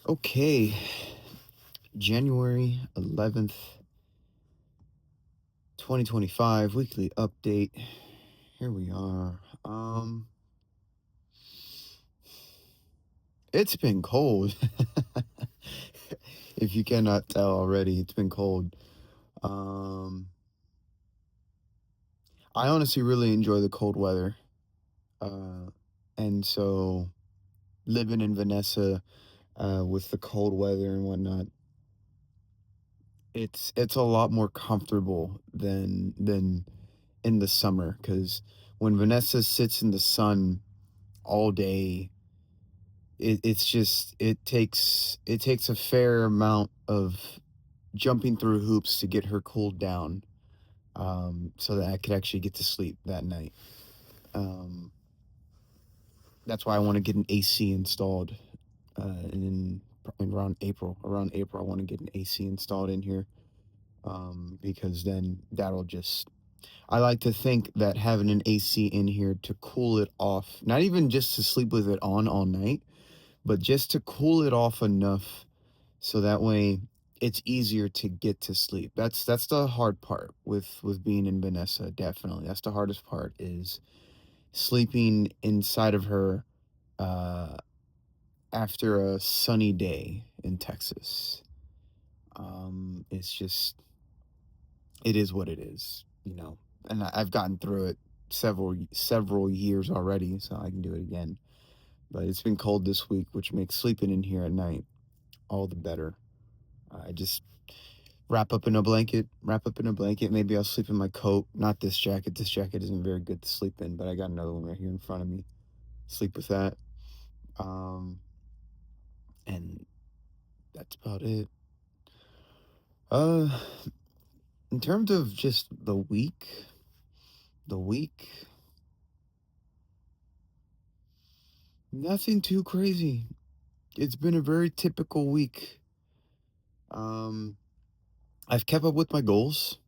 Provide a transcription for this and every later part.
Okay, January 11th, 2025, weekly update. Here we are. It's been cold. If you cannot tell already, it's been cold. Um, I honestly really enjoy the cold weather. Uh, and so living in Vanessa, with the cold weather and whatnot, it's a lot more comfortable than in the summer. Because when Vanessa sits in the sun all day, it's just it takes a fair amount of jumping through hoops to get her cooled down, so that I could actually get to sleep that night. Um, that's why I want to get an AC installed, in around April. Around April, I want to get an AC installed in here, because then that'll just. I like to think that having an AC in here to cool it off, not even just to sleep with it on all night, but just to cool it off enough so that way it's easier to get to sleep. That's the hard part with being in Vanessa, definitely. That's the hardest part is sleeping inside of her, uh after a sunny day in Texas. It's just it is what it is. And I've gotten through it several years already, so I can do it again. But it's been cold this week, which makes sleeping in here at night all the better. I just wrap up in a blanket. Maybe I'll sleep in my coat, not this jacket. This jacket isn't very good to sleep in, but I got another one right here in front of me. Sleep with that. Um, and that's about it. Uh, in terms of just the week, nothing too crazy. It's been a very typical week. Um, I've kept up with my goals.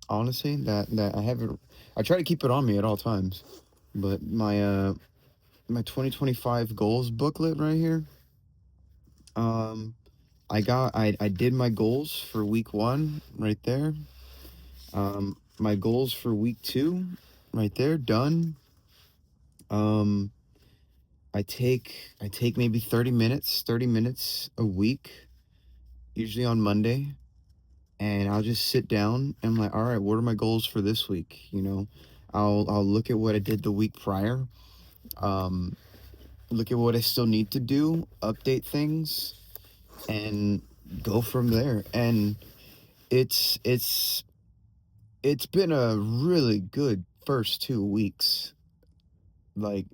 Honestly, that I haven't. I try to keep it on me at all times, but my 2025 goals booklet right here. Um, I did my goals for week 1 right there. My goals for week 2 right there done. Um, I take maybe 30 minutes a week, usually on Monday, and I'll just sit down and I'm like, all right, what are my goals for this week? I'll look at what I did the week prior. Um, Look at what I still need to do, update things, and go from there. And it's it's it's been a really good first 2 weeks. Like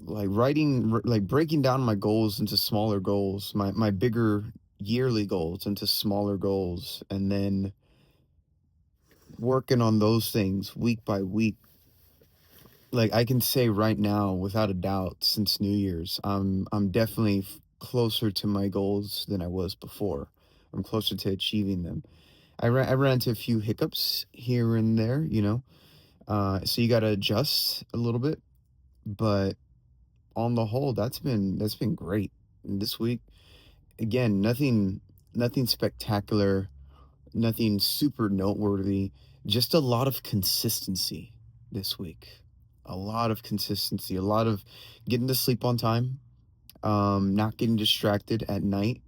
like breaking down my goals into smaller goals, my bigger yearly goals into smaller goals, and then working on those things week by week. Like I can say right now, without a doubt, since New Year's, I'm definitely closer to my goals than I was before. I'm closer to achieving them. I ran into a few hiccups here and there. So you got to adjust a little bit, but on the whole, that's been great. And this week, again, nothing spectacular, nothing super noteworthy, just a lot of consistency this week. A lot of consistency, a lot of getting to sleep on time, not getting distracted at night,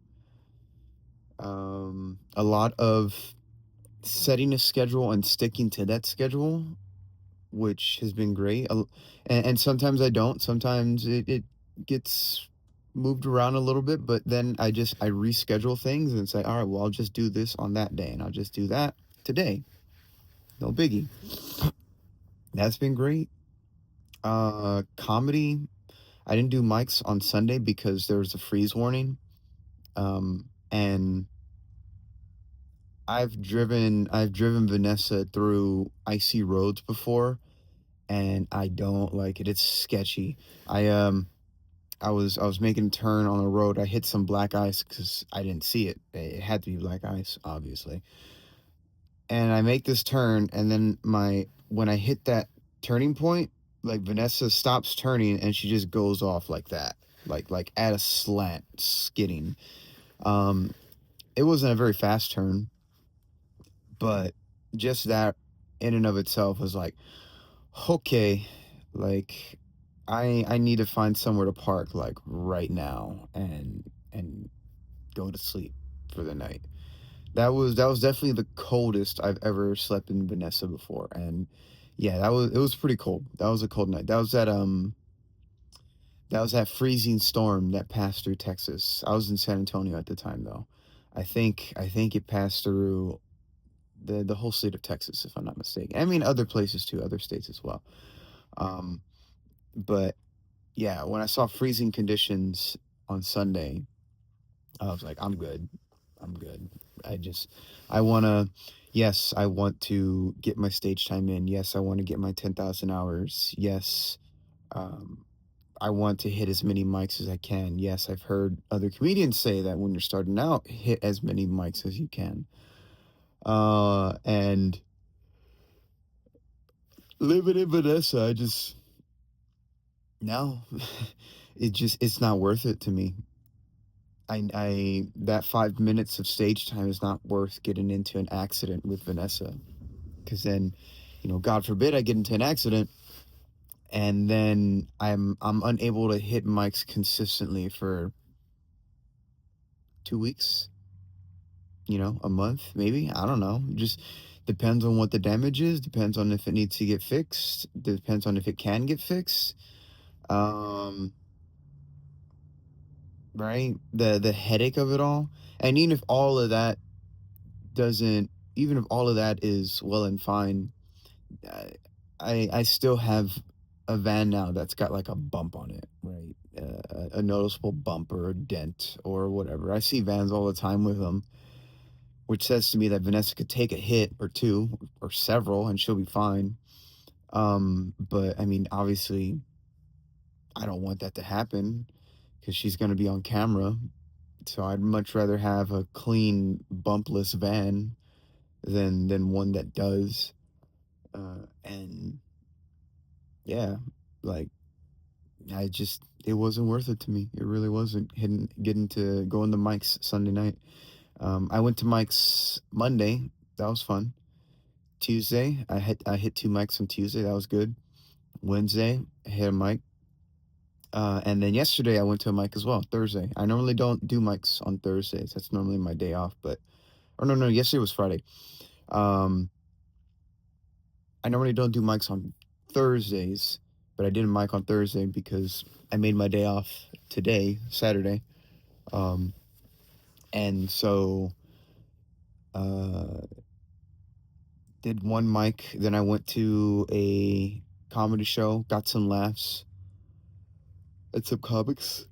a lot of setting a schedule and sticking to that schedule, which has been great. And sometimes I don't. Sometimes it gets moved around a little bit, but then I reschedule things and say, all right, well, I'll just do this on that day, and I'll just do that today. No biggie. That's been great. Comedy. I didn't do mics on Sunday because there was a freeze warning. And I've driven Vanessa through icy roads before, and I don't like it. It's sketchy. I I was making a turn on the road. I hit some black ice because I didn't see it. It had to be black ice, obviously. And I make this turn, and then my when I hit that turning point, like Vanessa stops turning and she just goes off like that. like at a slant, skidding. Um, it wasn't a very fast turn, but just that in and of itself was like, okay, like I need to find somewhere to park like right now and go to sleep for the night. That was definitely the coldest I've ever slept in Vanessa before, and yeah, it was pretty cold. That was a cold night. That was that freezing storm that passed through Texas. I was in San Antonio at the time though. I think it passed through the whole state of Texas, if I'm not mistaken. I mean, other places too, other states as well. Um, but yeah, when I saw freezing conditions on Sunday, I was like, I'm good. I'm good. I just, I want to, yes, I want to get my stage time in. Yes, I want to get my 10,000 hours. Yes, um, I want to hit as many mics as I can. Yes, I've heard other comedians say that when you're starting out, hit as many mics as you can. And living in Vanessa, I just, no, it's not worth it to me. That 5 minutes of stage time is not worth getting into an accident with Vanessa. Because then, God forbid I get into an accident and then I'm unable to hit mics consistently for 2 weeks, a month, maybe. I don't know. Just depends on what the damage is, depends on if it needs to get fixed, depends on if it can get fixed. Um, right? The headache of it all. And doesn't even if all of that is well and fine, I I still have a van now that's got like a bump on it, right? A noticeable bump or a dent or whatever. I see vans all the time with them, which says to me that Vanessa could take a hit or two or several and she'll be fine. But I mean, obviously, I don't want that to happen because she's going to be on camera. So I'd much rather have a clean, bumpless van than one that does. And yeah, like it wasn't worth it to me. It really wasn't. Getting to go into Mike's Sunday night. I went to Mike's Monday. That was fun. Tuesday, I hit two mics on Tuesday. That was good. Wednesday, I hit a mic. And then yesterday I went to a mic as well. Thursday. I normally don't do mics on Thursdays. That's normally my day off. But or no, no, yesterday was Friday. Um, I normally don't do mics on Thursdays, but I did a mic on Thursday because I made my day off today, Saturday. Um, and so uh, did one mic. Then I went to a comedy show, got some laughs at some comics,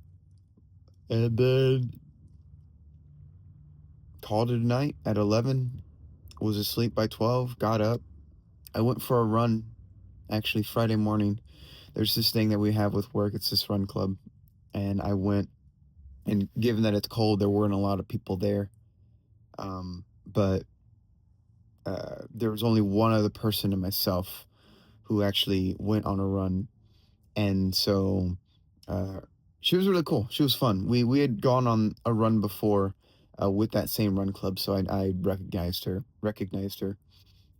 and then called it a night at 11. Was asleep by 12. Got up. I went for a run. Actually, Friday morning. There's this thing that we have with work. It's this run club, and I went. And given that it's cold, there weren't a lot of people there. But there was only one other person and myself who actually went on a run, and so uh, she was really cool. She was fun. We had gone on a run before with that same run club, so I recognized her,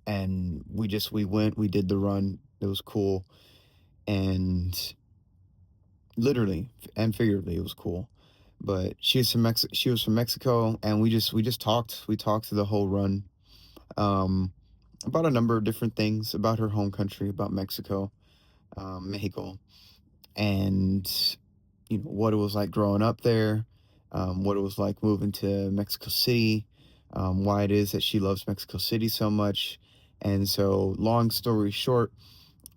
and we went. We did the run. It was cool, and literally and figuratively, it was cool. But she was from Mexico, and we just talked. We talked through the whole run. Um, about a number of different things about her home country, about Mexico, Mexico, and what it was like growing up there, what it was like moving to Mexico City, why it is that she loves Mexico City so much. And so, long story short,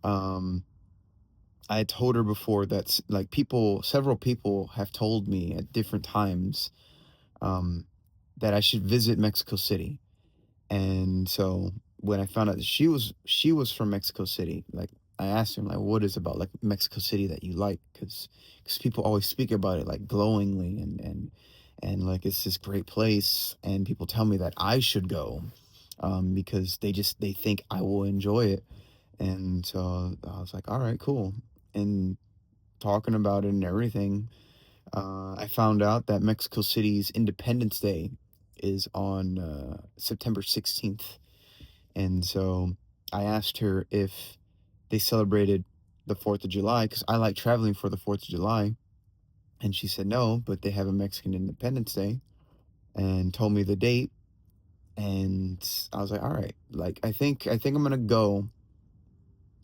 um, I told her before that like several people have told me at different times um, that I should visit Mexico City. And so when I found out that she was from Mexico City, like I asked her like, what is about like Mexico City that you like? Because people always speak about it like glowingly and like it's this great place, and people tell me that I should go because they think I will enjoy it. And so I was like, all right, cool. And talking about it and everything, I found out that Mexico City's Independence Day is on September 16th. And so I asked her if they celebrated the 4th of July because I like traveling for the 4th of July. And she said no, but they have a Mexican Independence Day and told me the date. And I was like, all right, like I think I'm gonna go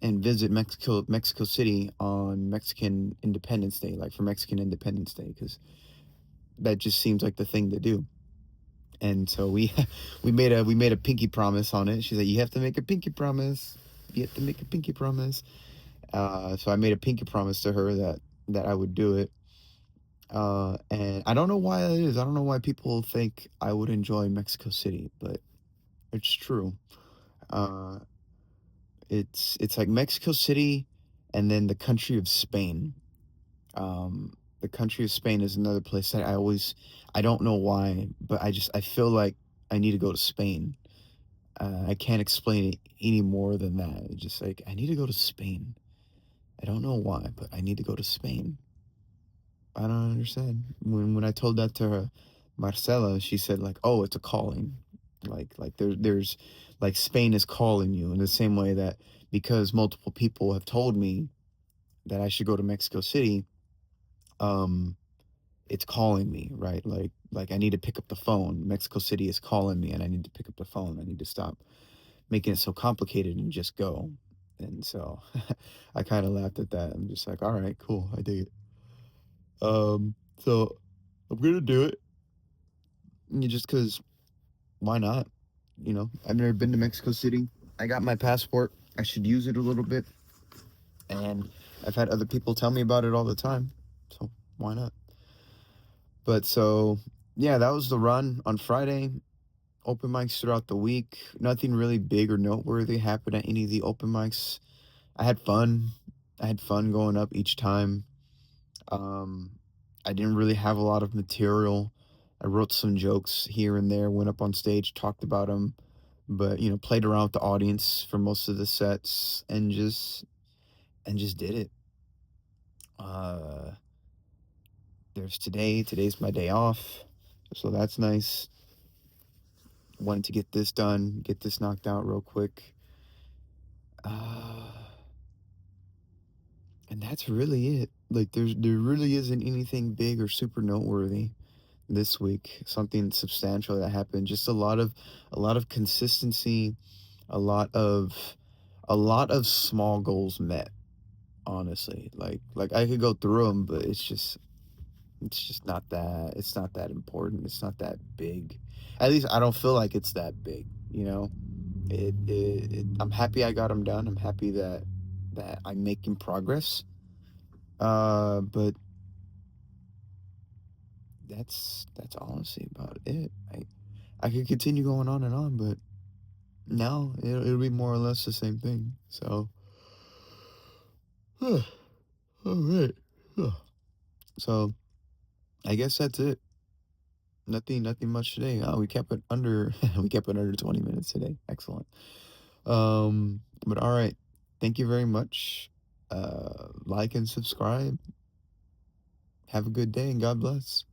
and visit Mexico City on Mexican Independence Day, like for Mexican Independence Day, because that just seems like the thing to do. And so we we made a pinky promise on it. She's like, you have to make a pinky promise. You have to make a pinky promise. So I made a pinky promise to her that I would do it. And I don't know why that is. I don't know why people think I would enjoy Mexico City, but it's true. Uh, it's like Mexico City, and then the country of Spain. The country of Spain is another place that I don't know why, but I feel like I need to go to Spain. I can't explain it any more than that. It's just like I need to go to Spain. I don't know why, but I need to go to Spain. I don't understand. When I told that to her, Marcela, she said like, "Oh, it's a calling." Like there's like Spain is calling you in the same way that because multiple people have told me that I should go to Mexico City, um it's calling me, right? Like I need to pick up the phone. Mexico City is calling me and I need to pick up the phone. I need to stop making it so complicated and just go. And so I kind of laughed at that. I'm just like, all right, cool. I dig it. So I'm gonna do it just because why not? You know, I've never been to Mexico City. I got my passport. I should use it a little bit. And I've had other people tell me about it all the time. So why not? But so, yeah, that was the run on Friday. Open mics throughout the week. Nothing really big or noteworthy happened at any of the open mics. I had fun. I had fun going up each time. Um, I didn't really have a lot of material. I wrote some jokes here and there, went up on stage, talked about them, but played around with the audience for most of the sets and just did it. Uh, there's today. Today's my day off, so that's nice. Wanted to get this done, get this knocked out real quick. Uh, and that's really it. Like there really isn't anything big or super noteworthy this week. Something substantial that happened. Just a lot of consistency, a lot of a lot of small goals met, honestly. Like I could go through them, but it's just not that important. It's not that big. At least I don't feel like it's that big, you know? I'm happy I got them done. I'm happy that I'm making progress. But that's honestly about it. I could continue going on and on, but now it'll be more or less the same thing. So, all right. So I guess that's it. Nothing much today. Oh, we kept it under we kept it under 20 minutes today. Excellent. But all right. Thank you very much. Like and subscribe. Have a good day and God bless.